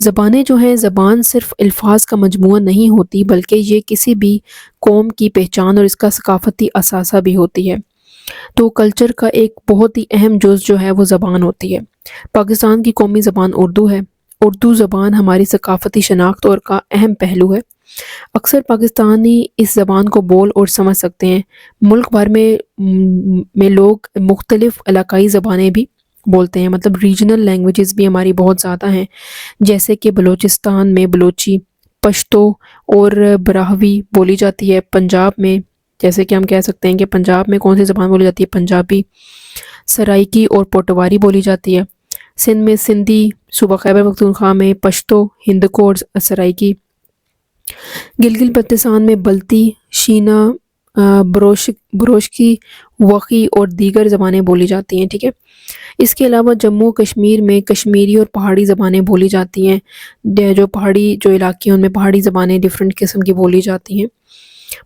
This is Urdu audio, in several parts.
زبانیں جو ہیں، زبان صرف الفاظ کا مجموعہ نہیں ہوتی بلکہ یہ کسی بھی قوم کی پہچان اور اس کا ثقافتی اثاثہ بھی ہوتی ہے۔ تو کلچر کا ایک بہت ہی اہم جز جو ہے وہ زبان ہوتی ہے۔ پاکستان کی قومی زبان اردو ہے۔ اردو زبان ہماری ثقافتی شناخت اور کا اہم پہلو ہے۔ اکثر پاکستانی اس زبان کو بول اور سمجھ سکتے ہیں۔ ملک بھر میں لوگ مختلف علاقائی زبانیں بھی بولتے ہیں، مطلب ریجنل لینگویجز بھی ہماری بہت زیادہ ہیں، جیسے کہ بلوچستان میں بلوچی، پشتو اور براہوی بولی جاتی ہے۔ پنجاب میں جیسے کہ ہم کہہ سکتے ہیں کہ پنجاب میں کون سی زبان بولی جاتی ہے، پنجابی، سرائکی اور پوٹواری بولی جاتی ہے۔ سندھ میں سندھی، صوبہ خیبر پختونخوا میں پشتو، ہندکو اور سرائکی، گلگت بلتستان میں بلتی، شینا، بروشکی، وقی اور دیگر زبانیں بولی جاتی ہیں، ٹھیک ہے۔ اس کے علاوہ جموں کشمیر میں کشمیری اور پہاڑی زبانیں بولی جاتی ہیں۔ جو پہاڑی جو علاقے ہیں ان میں پہاڑی زبانیں ڈیفرنٹ قسم کی بولی جاتی ہیں۔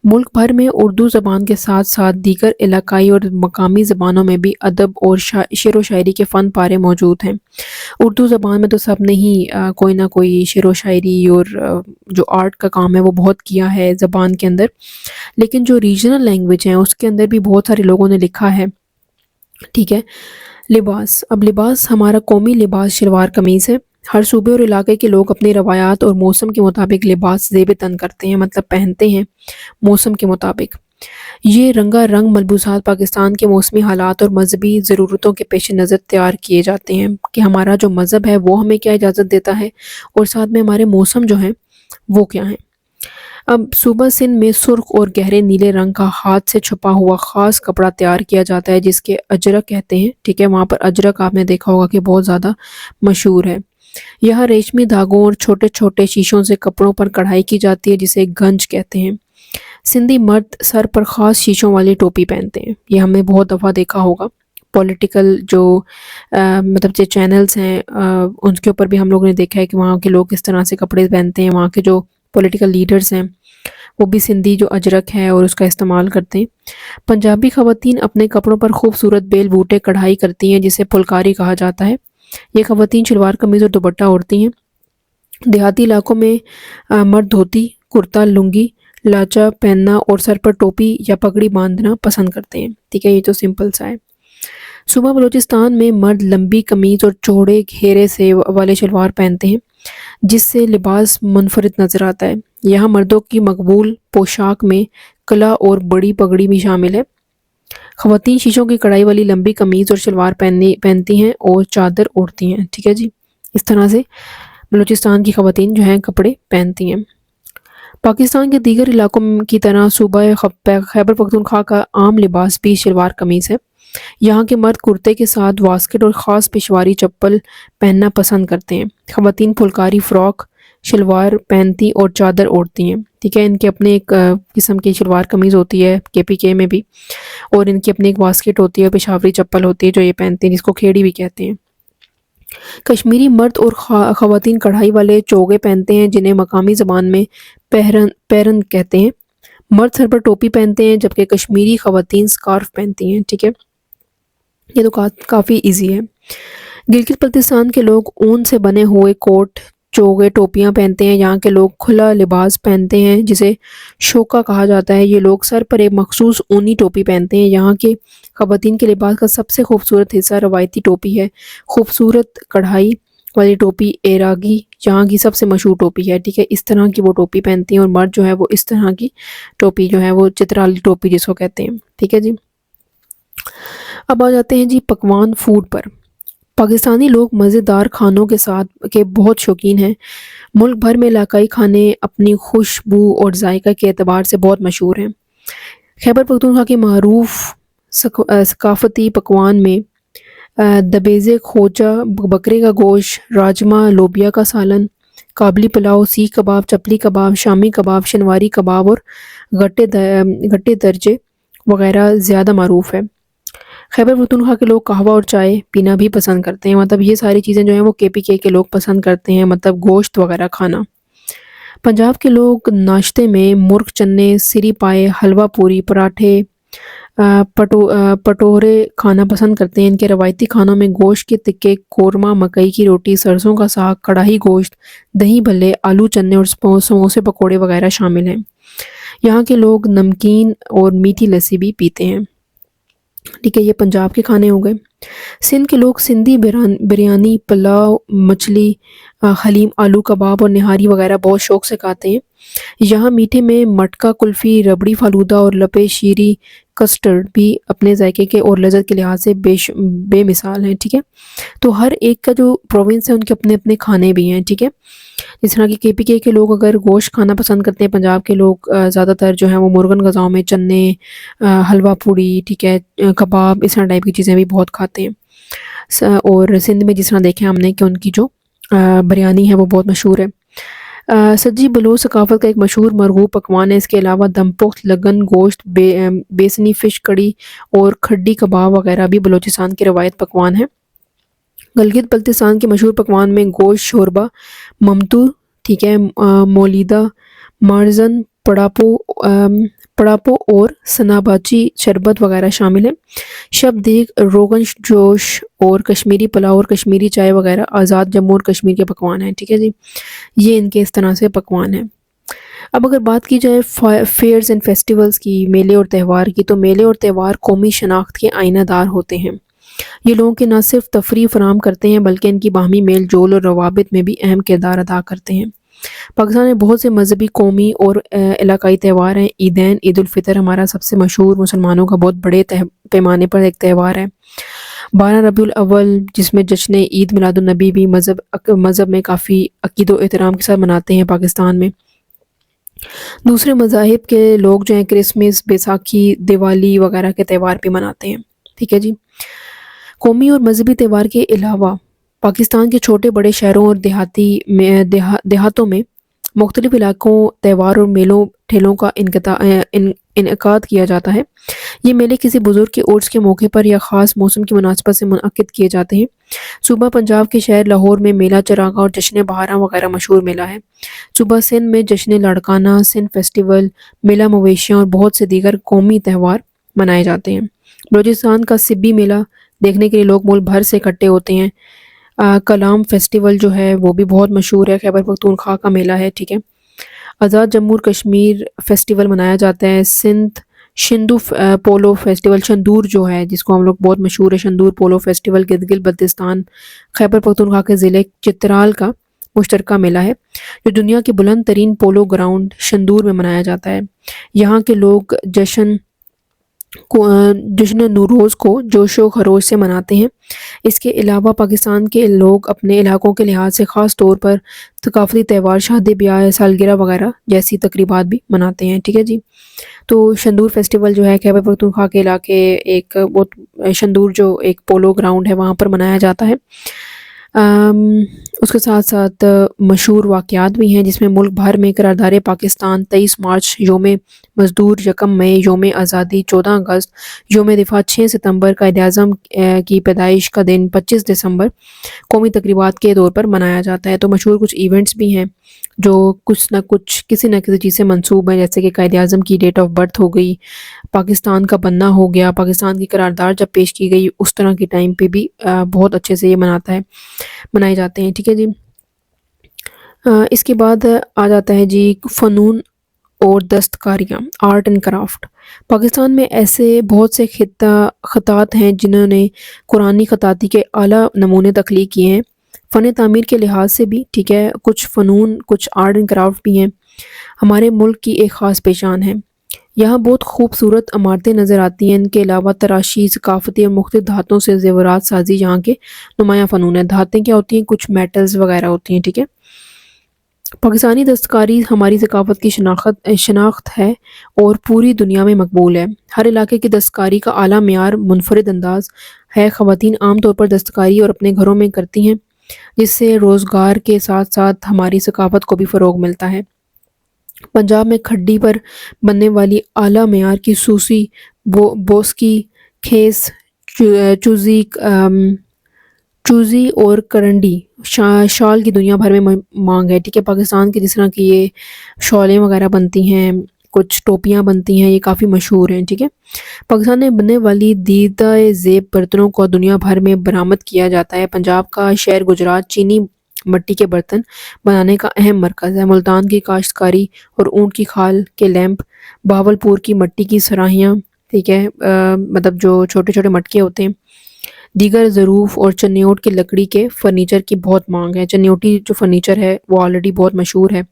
ملک بھر میں اردو زبان کے ساتھ ساتھ دیگر علاقائی اور مقامی زبانوں میں بھی ادب اور شعر و شاعری کے فن پارے موجود ہیں۔ اردو زبان میں تو سب نے ہی کوئی نہ کوئی شعر و شاعری اور جو آرٹ کا کام ہے وہ بہت کیا ہے زبان کے اندر، لیکن جو ریجنل لینگویج ہیں اس کے اندر بھی بہت سارے لوگوں نے لکھا ہے، ٹھیک ہے۔ لباس، اب لباس ہمارا قومی لباس شلوار قمیض ہے۔ ہر صوبے اور علاقے کے لوگ اپنی روایات اور موسم کے مطابق لباس زیب تن کرتے ہیں، مطلب پہنتے ہیں موسم کے مطابق۔ یہ رنگا رنگ ملبوسات پاکستان کے موسمی حالات اور مذہبی ضرورتوں کے پیش نظر تیار کیے جاتے ہیں کہ ہمارا جو مذہب ہے وہ ہمیں کیا اجازت دیتا ہے اور ساتھ میں ہمارے موسم جو ہیں وہ کیا ہیں۔ اب صوبہ سندھ میں سرخ اور گہرے نیلے رنگ کا ہاتھ سے چھپا ہوا خاص کپڑا تیار کیا جاتا ہے جس کے اجرک کہتے ہیں، ٹھیک ہے۔ وہاں پر اجرک آپ نے دیکھا ہوگا کہ بہت زیادہ مشہور ہے۔ یہاں ریشمی دھاگوں اور چھوٹے چھوٹے شیشوں سے کپڑوں پر کڑھائی کی جاتی ہے جسے گنج کہتے ہیں۔ سندھی مرد سر پر خاص شیشوں والی ٹوپی پہنتے ہیں، یہ ہم نے بہت دفعہ دیکھا ہوگا۔ پولیٹیکل جو مطلب جو چینلز ہیں ان کے اوپر بھی ہم لوگوں نے دیکھا ہے کہ وہاں کے لوگ کس طرح سے کپڑے پہنتے ہیں۔ وہاں کے جو پولیٹیکل لیڈرز ہیں وہ بھی سندھی جو اجرک ہے اور اس کا استعمال کرتے ہیں۔ پنجابی خواتین اپنے کپڑوں پر خوبصورت بیل بوٹے کڑھائی کرتی ہیں جسے پھلکاری کہا جاتا ہے۔ یہ خواتین شلوار قمیض اور دوپٹہ اوڑھتی ہیں۔ دیہاتی علاقوں میں مرد دھوتی، کرتا، لنگی، لاچا پہننا اور سر پر ٹوپی یا پگڑی باندھنا پسند کرتے ہیں، ٹھیک ہے۔ یہ تو سمپل سا ہے۔ صوبہ بلوچستان میں مرد لمبی قمیض اور چوڑے گھیرے سے والے شلوار پہنتے ہیں جس سے لباس منفرد نظر آتا ہے۔ یہاں مردوں کی مقبول پوشاک میں کلا اور بڑی پگڑی بھی شامل ہے۔ خواتین شیشوں کی کڑھائی والی لمبی قمیض اور شلوار پہنتی ہیں اور چادر اوڑھتی ہیں، ٹھیک ہے جی۔ اس طرح سے بلوچستان کی خواتین جو ہیں کپڑے پہنتی ہیں۔ پاکستان کے دیگر علاقوں کی طرح صوبہ خیبر پختونخوا کا عام لباس بھی شلوار قمیض ہے۔ یہاں کے مرد کرتے کے ساتھ واسکٹ اور خاص پشواری چپل پہننا پسند کرتے ہیں۔ خواتین پھلکاری فراک شلوار پہنتی اور چادر اوڑھتی ہیں، ٹھیک ہے۔ ان کے اپنے ایک قسم کی شلوار قمیض ہوتی ہے KPK میں بھی، اور ان کی اپنی ایک واسکٹ ہوتی ہے، پشاوری چپل ہوتی ہے جو یہ پہنتے ہیں جس کو کھیڑی بھی کہتے ہیں۔ کشمیری مرد اور خواتین کڑھائی والے چوگے پہنتے ہیں جنہیں مقامی زبان میں پیرن کہتے ہیں۔ مرد سر پر ٹوپی پہنتے ہیں جبکہ کشمیری خواتین سکارف پہنتی ہیں، ٹھیک ہے۔ یہ تو کافی ایزی ہے۔ گلگت بلتستان کے لوگ اون سے بنے ہوئے کوٹ، چوگے، ٹوپیاں پہنتے ہیں۔ یہاں کے لوگ کھلا لباس پہنتے ہیں جسے شوکا کہا جاتا ہے۔ یہ لوگ سر پر ایک مخصوص اونی ٹوپی پہنتے ہیں۔ یہاں کے خواتین کے لباس کا سب سے خوبصورت حصہ روایتی ٹوپی ہے۔ خوبصورت کڑھائی والی ٹوپی ایراگی یہاں کی سب سے مشہور ٹوپی ہے، ٹھیک ہے۔ اس طرح کی وہ ٹوپی پہنتی ہیں، اور مرد جو ہے وہ اس طرح کی ٹوپی جو ہے وہ چترالی ٹوپی جس کو کہتے ہیں، ٹھیک ہے جی۔ اب آ جاتے ہیں جی پکوان، فوڈ پر۔ پاکستانی لوگ مزیدار کھانوں کے بہت شوقین ہیں۔ ملک بھر میں علاقائی کھانے اپنی خوشبو اور ذائقہ کے اعتبار سے بہت مشہور ہیں۔ خیبر پختونخوا کے معروف ثقافتی پکوان میں دبیزے کھوچا، بکرے کا گوشت، راجمہ، لوبیا کا سالن، کابلی پلاؤ، سیخ کباب، چپلی کباب، شامی کباب، شنواری کباب اور گٹے درجے وغیرہ زیادہ معروف ہے۔ خیبر پختونخوا کے لوگ قہوہ اور چائے پینا بھی پسند کرتے ہیں، مطلب یہ ساری چیزیں جو ہیں وہ KPK کے لوگ پسند کرتے ہیں، مطلب گوشت وغیرہ کھانا۔ پنجاب کے لوگ ناشتے میں مرغ چنے، سری پائے، حلوہ پوری، پراٹھے، پٹورے کھانا پسند کرتے ہیں۔ ان کے روایتی کھانوں میں گوشت کے تکے، قورمہ، مکئی کی روٹی، سرسوں کا ساگ، کڑھائی گوشت، دہی بھلے، آلو چنے اور سموسے پکوڑے وغیرہ شامل ہیں۔ یہاں کے لوگ نمکین اور میٹھی لسی بھی پیتے ہیں۔ ٹھیک ہے، یہ پنجاب کے کھانے ہو گئے۔ سندھ کے لوگ سندھی بریانی، پلاؤ، مچھلی، حلیم، آلو کباب اور نہاری وغیرہ بہت شوق سے کھاتے ہیں۔ یہاں میٹھے میں مٹکا کلفی، ربڑی فالودہ اور لپے شیری کسٹرڈ بھی اپنے ذائقے کے اور لذت کے لحاظ سے بے مثال ہیں۔ ٹھیک ہے، تو ہر ایک کا جو پروونس ہے ان کے اپنے اپنے کھانے بھی ہیں۔ ٹھیک ہے، جس طرح کہ KPK کے لوگ اگر گوشت کھانا پسند کرتے ہیں، پنجاب کے لوگ زیادہ تر جو ہیں وہ مرغن غذاؤں میں چنے، حلوہ پوڑی، ٹھیک ہے، کباب، اس طرح ٹائپ کی چیزیں بھی بہت کھاتے ہیں۔ اور سندھ میں جس طرح دیکھیں ہم نے کہ ان کی جو بریانی ہے وہ بہت مشہور ہے۔ سجی بلوچ ثقافت کا ایک مشہور مرغوب پکوان ہے۔ اس کے علاوہ دم پخت، لگن گوشت، بیسنی فش کڑی اور کھڈی کباب وغیرہ بھی بلوچستان کے روایت پکوان ہیں۔ گلگت بلتستان کے مشہور پکوان میں گوشت شوربہ، ممتو، ٹھیک ہے، مولیدہ، مارزن، پڑاپو اور سناباچی شربت وغیرہ شامل ہیں۔ شب دیگ، روغن جوش اور کشمیری پلاؤ اور کشمیری چائے وغیرہ آزاد جموں اور کشمیر کے پکوان ہیں۔ ٹھیک ہے جی، یہ ان کے اس طرح سے پکوان ہیں۔ اب اگر بات کی جائے فیئرز اینڈ فیسٹیولز کی، میلے اور تہوار کی، تو میلے اور تہوار قومی شناخت کے آئینہ دار ہوتے ہیں۔ یہ لوگوں کے نہ صرف تفریح فراہم کرتے ہیں بلکہ ان کی باہمی میل جول اور روابط میں بھی اہم کردار ادا کرتے ہیں۔ پاکستان میں بہت سے مذہبی، قومی اور علاقائی تہوار ہیں۔ عیدین، عید الفطر ہمارا سب سے مشہور مسلمانوں کا بہت بڑے پیمانے پر ایک تہوار ہے۔ 12 ربیع الاول جس میں جشن عید میلاد النبی بھی مذہب میں کافی عقید و احترام کے ساتھ مناتے ہیں پاکستان میں۔ دوسرے مذاہب کے لوگ جو ہیں کرسمس، بیساکھی، دیوالی وغیرہ کے تہوار بھی مناتے ہیں۔ ٹھیک ہے جی، قومی اور مذہبی تہوار کے علاوہ پاکستان کے چھوٹے بڑے شہروں اور دیہاتوں میں مختلف علاقوں تہوار اور میلوں ٹھیلوں کا انعقاد کیا جاتا ہے۔ یہ میلے کسی بزرگ کے عرس کے موقع پر یا خاص موسم کی مناسبت سے منعقد کیے جاتے ہیں۔ صوبہ پنجاب کے شہر لاہور میں میلہ چراغاں اور جشن بہاراں وغیرہ مشہور میلہ ہے۔ صوبہ سندھ میں جشن لاڑکانہ، سندھ فیسٹیول، میلہ مویشیاں اور بہت سے دیگر قومی تہوار منائے جاتے ہیں۔ بلوچستان کا سبی میلہ دیکھنے کے لیے لوگ ملک بھر سے اکٹھے ہوتے ہیں۔ کلام فیسٹیول جو ہے وہ بھی بہت مشہور ہے، خیبر پختونخوا کا میلہ ہے۔ ٹھیک ہے، آزاد جموں کشمیر فیسٹیول منایا جاتا ہے۔ شندو پولو فیسٹیول، شندور جو ہے جس کو ہم لوگ بہت مشہور ہے، شندور پولو فیسٹیول گلگت بلتستان خیبر پختونخوا کے ضلع چترال کا مشترکہ میلہ ہے، جو دنیا کے بلند ترین پولو گراؤنڈ شندور میں منایا جاتا ہے۔ یہاں کے لوگ جشن نوروز کو جوش و خروش سے مناتے ہیں۔ اس کے علاوہ پاکستان کے لوگ اپنے علاقوں کے لحاظ سے خاص طور پر ثقافتی تہوار، شادی بیاہ، سالگرہ وغیرہ جیسی تقریبات بھی مناتے ہیں۔ ٹھیک ہے جی، تو شندور فیسٹیول جو ہے خیبر پختونخوا کے علاقے ایک بہت شندور جو ایک پولو گراؤنڈ ہے وہاں پر منایا جاتا ہے۔ اس کے ساتھ ساتھ مشہور واقعات بھی ہیں جس میں ملک بھر میں قرارداد پاکستان، 23 مارچ یوم مزدور، 1 مئی یوم آزادی، 14 اگست یوم دفاع، 6 ستمبر قائد اعظم کی پیدائش کا دن، 25 دسمبر قومی تقریبات کے طور پر منایا جاتا ہے۔ تو مشہور کچھ ایونٹس بھی ہیں جو کچھ نہ کسی چیز سے منسوب ہیں، جیسے کہ قائد اعظم کی ڈیٹ آف برتھ ہو گئی، پاکستان کا بننا ہو گیا، پاکستان کی قرارداد جب پیش کی گئی اس طرح کے ٹائم پہ بھی بہت اچھے سے یہ منائے جاتے ہیں۔ ٹھیک ہے جی، اس کے بعد آ جاتا ہے جی فنون اور دستکاریاں، آرٹ اینڈ کرافٹ۔ پاکستان میں ایسے بہت سے خطاط ہیں جنہوں نے قرآنی خطاطی کے اعلیٰ نمونے تخلیق کیے ہیں۔ فن تعمیر کے لحاظ سے بھی ٹھیک ہے، کچھ فنون، کچھ آرٹ اینڈ کرافٹ بھی ہیں، ہمارے ملک کی ایک خاص پہچان ہے۔ یہاں بہت خوبصورت عمارتیں نظر آتی ہیں۔ ان کے علاوہ تراشی، ثقافتی اور مختلف دھاتوں سے زیورات سازی یہاں کے نمایاں فنون ہے۔ دھاتیں کیا ہوتی ہیں؟ کچھ میٹلز وغیرہ ہوتی ہیں۔ ٹھیک ہے، پاکستانی دستکاری ہماری ثقافت کی شناخت ہے اور پوری دنیا میں مقبول ہے۔ ہر علاقے کی دستکاری کا اعلیٰ معیار، منفرد انداز ہے۔ خواتین عام طور پر دستکاری اور اپنے گھروں میں کرتی ہیں، جس سے روزگار کے ساتھ ساتھ ہماری ثقافت کو بھی فروغ ملتا ہے۔ پنجاب میں کھڈی پر بننے والی اعلیٰ معیار کی سوسی، بوسکی، کھیس، چوزی اور کرنڈی شال کی دنیا بھر میں مانگ ہے۔ ٹھیک ہے، پاکستان کے جس طرح کی یہ شالیں وغیرہ بنتی ہیں، کچھ ٹوپیاں بنتی ہیں، یہ کافی مشہور ہیں، ٹھیک ہے۔ پاکستان میں بننے والی دیدہ زیب برتنوں کو دنیا بھر میں برآمد کیا جاتا ہے۔ پنجاب کا شہر گجرات چینی مٹی کے برتن بنانے کا اہم مرکز ہے۔ ملتان کی کاشتکاری اور اونٹ کی کھال کے لیمپ، بہاولپور کی مٹی کی صراحیاں، ٹھیک ہے، مطلب جو چھوٹے چھوٹے مٹکے ہوتے ہیں، دیگر ظروف اور چنیوٹ کی لکڑی کے فرنیچر کی بہت مانگ ہے۔ چنیوٹی جو فرنیچر ہے وہ آلریڈی بہت مشہور ہے۔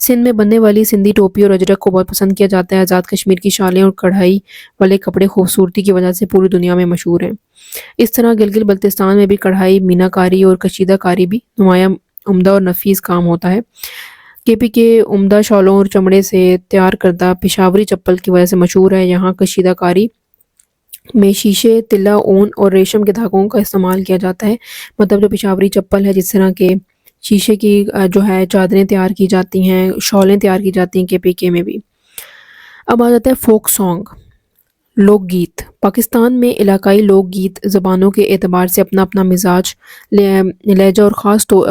سندھ میں بننے والی سندھی ٹوپی اور اجرک کو بہت پسند کیا جاتا ہے۔ آزاد کشمیر کی شالیں اور کڑھائی والے کپڑے خوبصورتی کی وجہ سے پوری دنیا میں مشہور ہیں۔ اس طرح گلگت بلتستان میں بھی کڑھائی، مینا کاری اور کشیدہ کاری بھی نمایاں عمدہ اور نفیس کام ہوتا ہے۔ کے پی کے عمدہ شالوں اور چمڑے سے تیار کردہ پشاوری چپل کی وجہ سے مشہور ہے۔ یہاں کشیدہ کاری میں شیشے، تلا، اون اور ریشم کے دھاگوں کا استعمال کیا جاتا ہے۔ مطلب جو پشاوری چپل ہے، جس طرح کے شیشے کی جو ہے چادریں تیار کی جاتی ہیں، شالیں تیار کی جاتی ہیں کے پی کے میں بھی۔ اب آ جاتا ہے فوک سانگ، لوک گیت۔ پاکستان میں علاقائی لوک گیت زبانوں کے اعتبار سے اپنا اپنا مزاج، لہجہ اور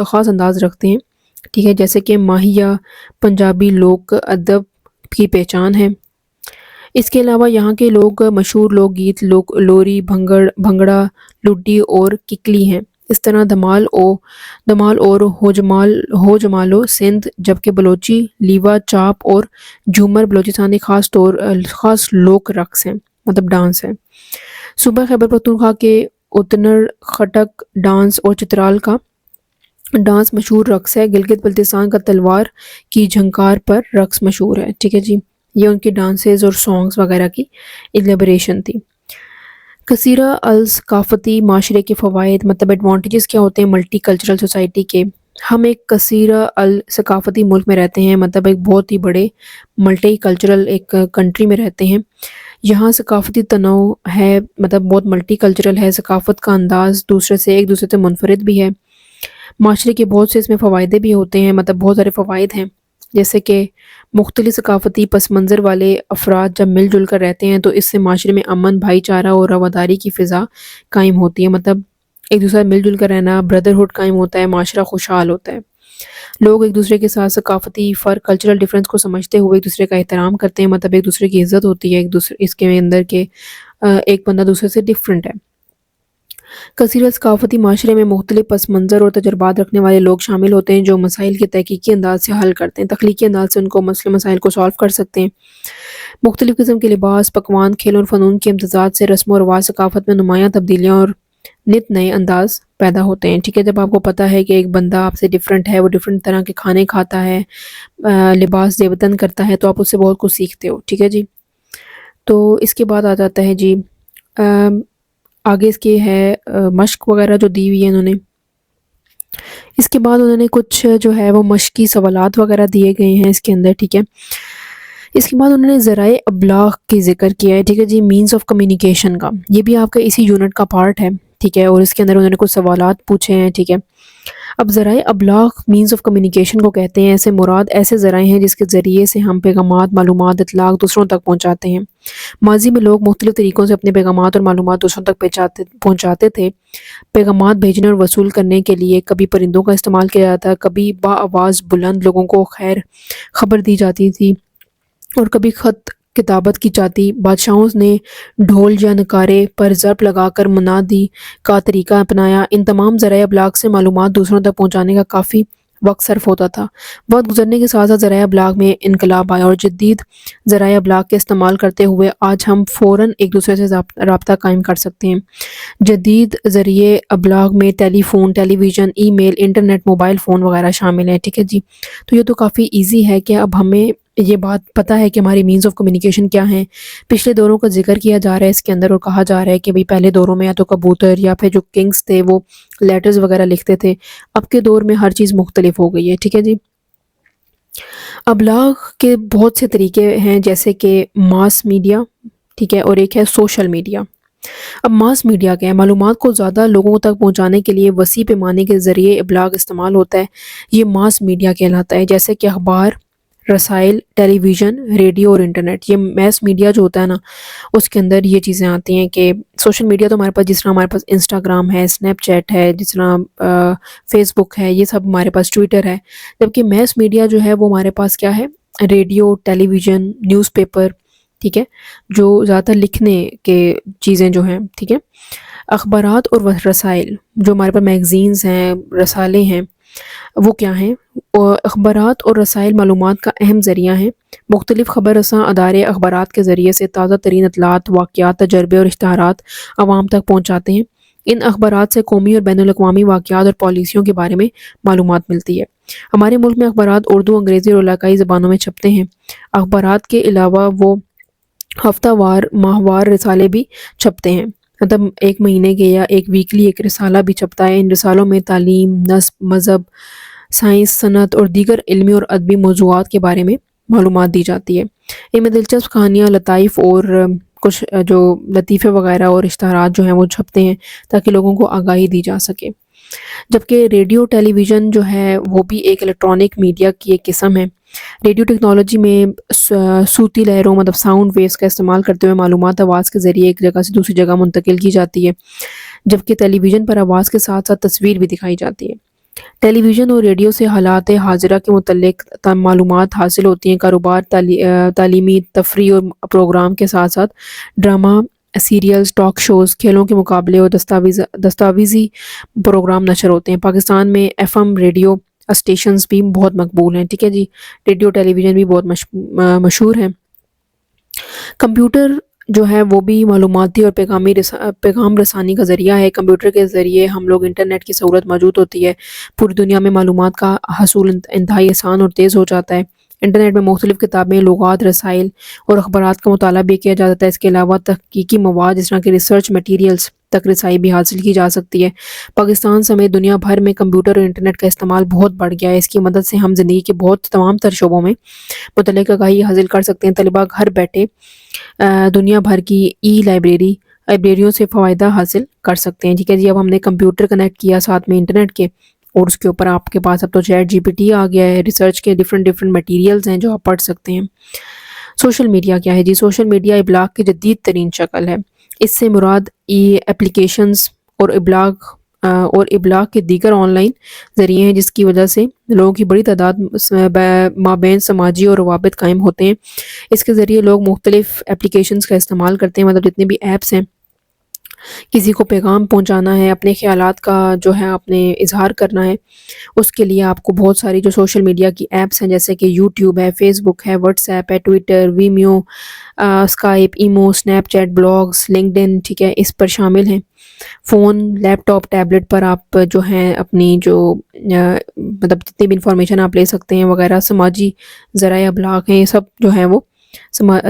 خاص انداز رکھتے ہیں، ٹھیک ہے، جیسے کہ ماہیہ پنجابی لوک ادب کی پہچان ہے۔ اس کے علاوہ یہاں کے مشہور لوک گیت لوری، بھنگڑا، لڈی اور ککلی ہیں۔ اس طرح دھمال اور ہو جمالو سندھ، جبکہ بلوچی، لیوا، چاپ اور جھومر بلوچستان ایک خاص لوک رقص ہیں، مطلب ڈانس ہے۔ صوبہ خیبر پختونخوا کے اتنر خٹک ڈانس اور چترال کا ڈانس مشہور رقص ہے۔ گلگت بلتستان کا تلوار کی جھنکار پر رقص مشہور ہے، ٹھیک ہے جی۔ یہ ان کی ڈانسز اور سانگز وغیرہ کی ایلیبریشن تھی۔ کثیرہ الثقافتی معاشرے کے فوائد، مطلب ایڈوانٹیجز کیا ہوتے ہیں ملٹی کلچرل سوسائٹی کے۔ ہم ایک کثیرہ الثقافتی ملک میں رہتے ہیں، مطلب ایک بہت ہی بڑے ملٹی کلچرل ایک کنٹری میں رہتے ہیں۔ یہاں ثقافتی تنوع ہے، مطلب بہت ملٹی کلچرل ہے، ثقافت کا انداز ایک دوسرے سے منفرد بھی ہے۔ معاشرے کے بہت سے اس میں فوائد بھی ہوتے ہیں، مطلب بہت سارے فوائد ہیں، جیسے کہ مختلف ثقافتی پس منظر والے افراد جب مل جل کر رہتے ہیں تو اس سے معاشرے میں امن، بھائی چارہ اور رواداری کی فضا قائم ہوتی ہے۔ مطلب ایک دوسرے مل جل کر رہنا، بردرہڈ قائم ہوتا ہے، معاشرہ خوشحال ہوتا ہے۔ لوگ ایک دوسرے کے ساتھ ثقافتی فرق، کلچرل ڈفرینس کو سمجھتے ہوئے ایک دوسرے کا احترام کرتے ہیں، مطلب ایک دوسرے کی عزت ہوتی ہے، اس کے اندر کے ایک بندہ دوسرے سے ڈفرینٹ ہے۔ کثیر ثقافتی معاشرے میں مختلف پس منظر اور تجربات رکھنے والے لوگ شامل ہوتے ہیں جو مسائل کے تحقیقی انداز سے حل کرتے ہیں، تخلیقی انداز سے ان کو مسائل کو سالو کر سکتے ہیں۔ مختلف قسم کے لباس، پکوان، کھیل اور فنون کے امتزاج سے رسم و رواج، ثقافت میں نمایاں تبدیلیاں اور نت نئے انداز پیدا ہوتے ہیں، ٹھیک ہے۔ جب آپ کو پتہ ہے کہ ایک بندہ آپ سے ڈفرینٹ ہے، وہ ڈفرینٹ طرح کے کھانے کھاتا ہے، لباس زیبتن کرتا ہے، تو آپ اس سے بہت کچھ سیکھتے ہو، ٹھیک ہے جی۔ تو اس کے بعد آ جاتا ہے جی آگے اس کی ہے مشق وغیرہ جو دی ہوئی ہے انہوں نے۔ اس کے بعد انہوں نے کچھ جو ہے وہ مشقی سوالات وغیرہ دیے گئے ہیں اس کے اندر، ٹھیک ہے۔ اس کے بعد انہوں نے ذرائع ابلاغ کی ذکر کیا ہے، ٹھیک ہے جی، مینز آف کمیونیکیشن کا۔ یہ بھی آپ کا اسی یونٹ کا پارٹ ہے، ٹھیک ہے، اور اس کے اندر انہوں نے کچھ سوالات پوچھے ہیں، ٹھیک ہے۔ اب ذرائع ابلاغ مینز آف کمیونیکیشن کو کہتے ہیں، ایسے مراد ایسے ذرائع ہیں جس کے ذریعے سے ہم پیغامات، معلومات، اطلاع دوسروں تک پہنچاتے ہیں۔ ماضی میں لوگ مختلف طریقوں سے اپنے پیغامات اور معلومات دوسروں تک پہنچاتے تھے۔ پیغامات بھیجنے اور وصول کرنے کے لیے کبھی پرندوں کا استعمال کیا جاتا، کبھی بآواز بلند لوگوں کو خبر دی جاتی تھی، اور کبھی خط کتابت کی جاتی۔ بادشاہوں نے ڈھول یا نکارے پر ضرب لگا کر منادی کا طریقہ اپنایا۔ ان تمام ذرائع ابلاغ سے معلومات دوسروں تک پہنچانے کا کافی وقت صرف ہوتا تھا۔ وقت گزرنے کے ساتھ ساتھ ذرائع ابلاغ میں انقلاب آیا، اور جدید ذرائع ابلاغ کے استعمال کرتے ہوئے آج ہم فوراً ایک دوسرے سے رابطہ قائم کر سکتے ہیں۔ جدید ذریعے ابلاغ میں ٹیلی فون، ٹیلی ویژن، ای میل، انٹرنیٹ، موبائل فون وغیرہ شامل ہیں، ٹھیک ہے جی۔ تو یہ تو کافی ایزی ہے کہ اب ہمیں یہ بات پتہ ہے کہ ہماری مینز آف کمیونیکیشن کیا ہیں۔ پچھلے دوروں کا ذکر کیا جا رہا ہے اس کے اندر، اور کہا جا رہا ہے کہ پہلے دوروں میں یا تو کبوتر یا پھر جو کنگز تھے وہ لیٹرز وغیرہ لکھتے تھے، اب کے دور میں ہر چیز مختلف ہو گئی ہے، ٹھیک ہے جی۔ ابلاغ کے بہت سے طریقے ہیں، جیسے کہ ماس میڈیا، ٹھیک ہے، اور ایک ہے سوشل میڈیا۔ اب ماس میڈیا کیا ہے؟ معلومات کو زیادہ لوگوں تک پہنچانے کے لیے وسیع پیمانے کے ذریعے ابلاغ استعمال ہوتا ہے، یہ ماس میڈیا کہلاتا ہے، جیسے کہ اخبار، رسائل، ٹیلی ویژن، ریڈیو اور انٹرنیٹ۔ یہ میس میڈیا جو ہوتا ہے نا، اس کے اندر یہ چیزیں آتی ہیں کہ سوشل میڈیا تو ہمارے پاس، جس طرح ہمارے پاس انسٹاگرام ہے، اسنیپ چیٹ ہے، جس طرح فیس بک ہے، یہ سب ہمارے پاس، ٹویٹر ہے، جبکہ میس میڈیا جو ہے وہ ہمارے پاس کیا ہے، ریڈیو، ٹیلی ویژن، نیوز پیپر، ٹھیک ہے، جو زیادہ تر لکھنے کے چیزیں جو ہیں، ٹھیک ہے، اخبارات اور رسائل، جو ہمارے پاس میگزینز ہیں، رسالے ہیں، وہ کیا ہیں؟ اخبارات اور رسائل معلومات کا اہم ذریعہ ہیں۔ مختلف خبر رساں ادارے اخبارات کے ذریعے سے تازہ ترین اطلاعات، واقعات، تجربے اور اشتہارات عوام تک پہنچاتے ہیں۔ ان اخبارات سے قومی اور بین الاقوامی واقعات اور پالیسیوں کے بارے میں معلومات ملتی ہے۔ ہمارے ملک میں اخبارات اردو، انگریزی اور علاقائی زبانوں میں چھپتے ہیں۔ اخبارات کے علاوہ وہ ہفتہ وار، ماہوار رسالے بھی چھپتے ہیں، مطلب ایک مہینے کے یا ایک ویکلی ایک رسالہ بھی چھپتا ہے۔ ان رسالوں میں تعلیم، نصب، مذہب، سائنس، صنعت اور دیگر علمی اور ادبی موضوعات کے بارے میں معلومات دی جاتی ہے۔ ان میں دلچسپ کہانیاں، لطائف اور کچھ جو لطیفے وغیرہ اور اشتہارات جو ہیں وہ چھپتے ہیں تاکہ لوگوں کو آگاہی دی جا سکے۔ جبکہ ریڈیو ٹیلی ویژن جو ہے وہ بھی ایک الیکٹرانک میڈیا کی ایک قسم ہے۔ ریڈیو ٹیکنالوجی میں صوتی لہروں، مطلب ساؤنڈ ویوز کا استعمال کرتے ہوئے معلومات آواز کے ذریعے ایک جگہ سے دوسری جگہ منتقل کی جاتی ہے، جبکہ ٹیلی ویژن پر آواز کے ساتھ ساتھ تصویر بھی دکھائی جاتی ہے۔ ٹیلی ویژن اور ریڈیو سے حالات حاضرہ کے متعلق معلومات حاصل ہوتی ہیں۔ کاروبار، تعلیمی، تفریح اور پروگرام کے ساتھ ساتھ ڈرامہ، سیریلز، ٹاک شوز، کھیلوں کے مقابلے اور دستاویزی پروگرام نشر ہوتے ہیں۔ پاکستان میں ایف ایم ریڈیو اسٹیشنز بھی بہت مقبول ہیں، ٹھیک ہے جی، ریڈیو ٹیلی ویژن بھی بہت مشہور ہیں۔ کمپیوٹر جو ہے وہ بھی معلوماتی اور پیغام رسانی کا ذریعہ ہے۔ کمپیوٹر کے ذریعے ہم لوگ انٹرنیٹ کی سہولت موجود ہوتی ہے۔ پوری دنیا میں معلومات کا حصول انتہائی آسان اور تیز ہو جاتا ہے۔ انٹرنیٹ میں مختلف کتابیں، لغات، رسائل اور اخبارات کا مطالعہ بھی کیا جاتا ہے۔ اس کے علاوہ تحقیقی مواد جس طرح کے ریسرچ میٹیریلز تک رسائی بھی حاصل کی جا سکتی ہے۔ پاکستان سمیت دنیا بھر میں کمپیوٹر اور انٹرنیٹ کا استعمال بہت بڑھ گیا ہے۔ اس کی مدد سے ہم زندگی کے بہت تمام تر شعبوں میں متعلق آگاہی حاصل کر سکتے ہیں۔ طلباء گھر بیٹھے دنیا بھر کی لائبریریوں سے فائدہ حاصل کر سکتے ہیں، ٹھیک ہے جی۔ اب ہم نے کمپیوٹر کنیکٹ کیا ساتھ میں انٹرنیٹ کے، اور اس کے اوپر آپ کے پاس اب تو چیٹ جی پی ٹی آ گیا ہے، ریسرچ کے ڈفرینٹ میٹیریلز ہیں جو آپ پڑھ سکتے ہیں۔ سوشل میڈیا کیا ہے جی؟ سوشل میڈیا ابلاغ کی جدید ترین شکل ہے۔ اس سے مراد ایپلیکیشنز اور ابلاغ کے دیگر آن لائن ذریعے ہیں، جس کی وجہ سے لوگوں کی بڑی تعداد مابین سماجی اور روابط قائم ہوتے ہیں۔ اس کے ذریعے لوگ مختلف ایپلیکیشنز کا استعمال کرتے ہیں، مطلب جتنے بھی ایپس ہیں، کسی کو پیغام پہنچانا ہے، اپنے خیالات کا جو ہے آپ نے اظہار کرنا ہے، اس کے لیے آپ کو بہت ساری جو سوشل میڈیا کی ایپس ہیں جیسے کہ یوٹیوب ہے، فیس بک ہے، واٹس ایپ ہے، Twitter, Vimeo, Skype, Imo, Snapchat, blogs, LinkedIn, ٹھیک ہے، اس پر شامل ہیں۔ فون، لیپ ٹاپ، ٹیبلٹ پر آپ جو ہیں اپنی جو مطلب جتنی بھی انفارمیشن آپ لے سکتے ہیں وغیرہ۔ سماجی ذرائع ابلاغ ہیں، یہ سب جو ہیں وہ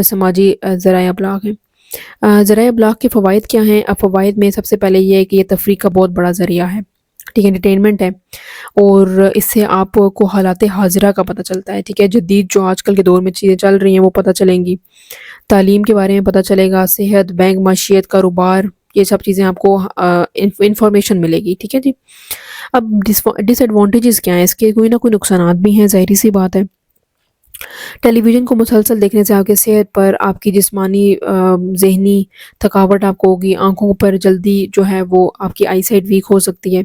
سماجی ذرائع ابلاغ ہیں۔ ذرائع ابلاغ کے فوائد کیا ہیں؟ اب فوائد میں سب سے پہلے یہ ہے کہ یہ تفریح کا بہت بڑا ذریعہ ہے، ٹھیک ہے، انٹرٹینمنٹ ہے، اور اس سے آپ کو حالات حاضرہ کا پتہ چلتا ہے، ٹھیک ہے، جدید جو آج کل کے دور میں چیزیں چل رہی ہیں وہ پتہ چلیں گی، تعلیم کے بارے میں پتہ چلے گا، صحت، بینک، معیشت، کاروبار، یہ سب چیزیں آپ کو انفارمیشن ملے گی، ٹھیک ہے جی۔ اب ڈس ایڈوانٹیجز کیا ہیں؟ اس کے کوئی نہ کوئی نقصانات بھی ہیں، ظاہری سی بات ہے۔ ٹیلی ویژن کو مسلسل دیکھنے سے آپ کی صحت پر، آپ کی جسمانی ذہنی تھکاوٹ آپ کو ہوگی، آنکھوں پر جلدی جو ہے وہ آپ کی آئی سائٹ ویک ہو سکتی ہے۔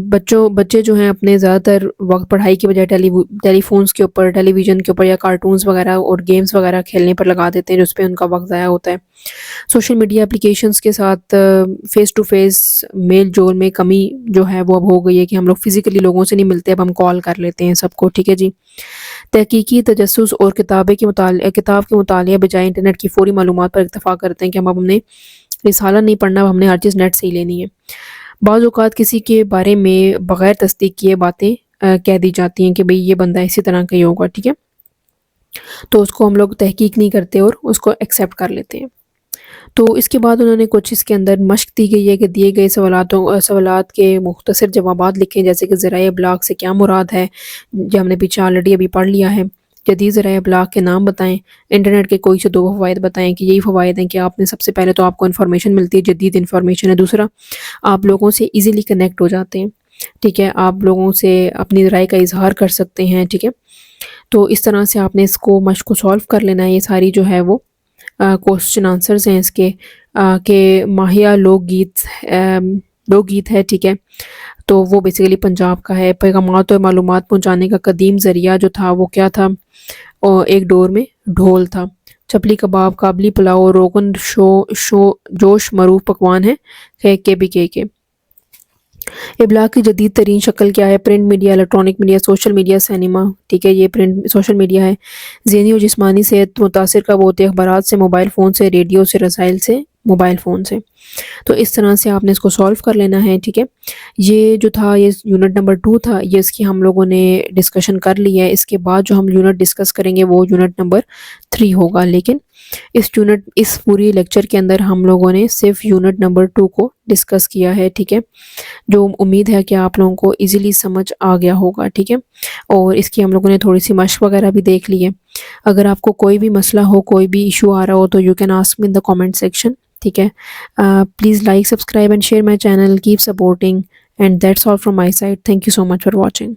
بچے جو ہیں اپنے زیادہ تر وقت پڑھائی کی بجائے ٹیلی فونز کے اوپر، ٹیلی ویژن کے اوپر یا کارٹونز وغیرہ اور گیمز وغیرہ کھیلنے پر لگا دیتے ہیں، جس پہ ان کا وقت ضائع ہوتا ہے۔ سوشل میڈیا اپلیکیشنز کے ساتھ فیس ٹو فیس میل جول میں کمی جو ہے وہ اب ہو گئی ہے کہ ہم لوگ فزیکلی لوگوں سے نہیں ملتے، اب ہم کال کر لیتے ہیں سب کو، ٹھیک ہے جی۔ تحقیقی تجسس اور کتاب کے مطالعے بجائے انٹرنیٹ کی فوری معلومات پر اکتفا کرتے ہیں کہ ہم نے رسالہ نہیں پڑھنا، اب ہم نے ہر چیز نیٹ سے ہی لینی ہے۔ بعض اوقات کسی کے بارے میں بغیر تصدیق کیے باتیں کہہ دی جاتی ہیں کہ بھئی یہ بندہ اسی طرح کا ہی ہوگا، ٹھیک ہے، تو اس کو ہم لوگ تحقیق نہیں کرتے اور اس کو ایکسیپٹ کر لیتے ہیں۔ تو اس کے بعد انہوں نے کچھ اس کے اندر مشق دی گئی ہے کہ دیے گئے سوالات کے مختصر جوابات لکھیں، جیسے کہ ذرائع ابلاغ سے کیا مراد ہے، جو ہم نے پیچھے آلریڈی ابھی پڑھ لیا ہے۔ جدید ذرائع ابلاغ کے نام بتائیں، انٹرنیٹ کے کوئی سے 2 فوائد بتائیں کہ یہی فوائد ہیں کہ آپ نے سب سے پہلے تو آپ کو انفارمیشن ملتی ہے، جدید انفارمیشن ہے، دوسرا آپ لوگوں سے ایزیلی کنیکٹ ہو جاتے ہیں، ٹھیک ہے، آپ لوگوں سے اپنی رائے کا اظہار کر سکتے ہیں، ٹھیک ہے۔ تو اس طرح سے آپ نے اس کو مشق کو سولو کر لینا ہے۔ یہ ساری جو ہے وہ کوسچن آنسرز ہیں اس کے کہ ماہیہ لوک گیت ہے، ٹھیک ہے، تو وہ بیسیکلی پنجاب کا ہے. پیغامات اور معلومات پہنچانے کا قدیم ذریعہ جو تھا وہ کیا تھا؟ اور ایک دور میں ڈھول تھا. چپلی کباب، کابلی پلاؤ، روغن جوش معروف پکوان ہے KBK کے. ابلاغ کی جدید ترین شکل کیا ہے؟ Print media, electronic media, social media, cinema. ٹھیک ہے، یہ پرنٹ سوشل میڈیا ہے. ذہنی اور جسمانی صحت متاثر کب ہوتے ہیں؟ اخبارات سے، موبائل فون سے، ریڈیو سے، رسائل سے، موبائل فون سے. تو اس طرح سے آپ نے اس کو سولو کر لینا ہے. ٹھیک ہے، یہ جو تھا یہ یونٹ نمبر 2 تھا، یہ اس کی ہم لوگوں نے ڈسکشن کر لی ہے. اس کے بعد جو ہم یونٹ ڈسکس کریں گے وہ یونٹ نمبر 3 ہوگا. لیکن اس پوری لیکچر کے اندر ہم لوگوں نے صرف یونٹ نمبر 2 کو ڈسکس کیا ہے. ٹھیک ہے، جو امید ہے کہ آپ لوگوں کو ایزیلی سمجھ آ گیا ہوگا. ٹھیک ہے، اور اس کی ہم لوگوں نے تھوڑی سی مشق وغیرہ بھی دیکھ لی ہے. اگر آپ کو کوئی بھی مسئلہ ہو، کوئی بھی ایشو آ رہا ہو تو you can ask me in the comment section. ٹھیک ہے، please like, subscribe and share my channel. Keep supporting and that's all from my side. Thank you so much for watching.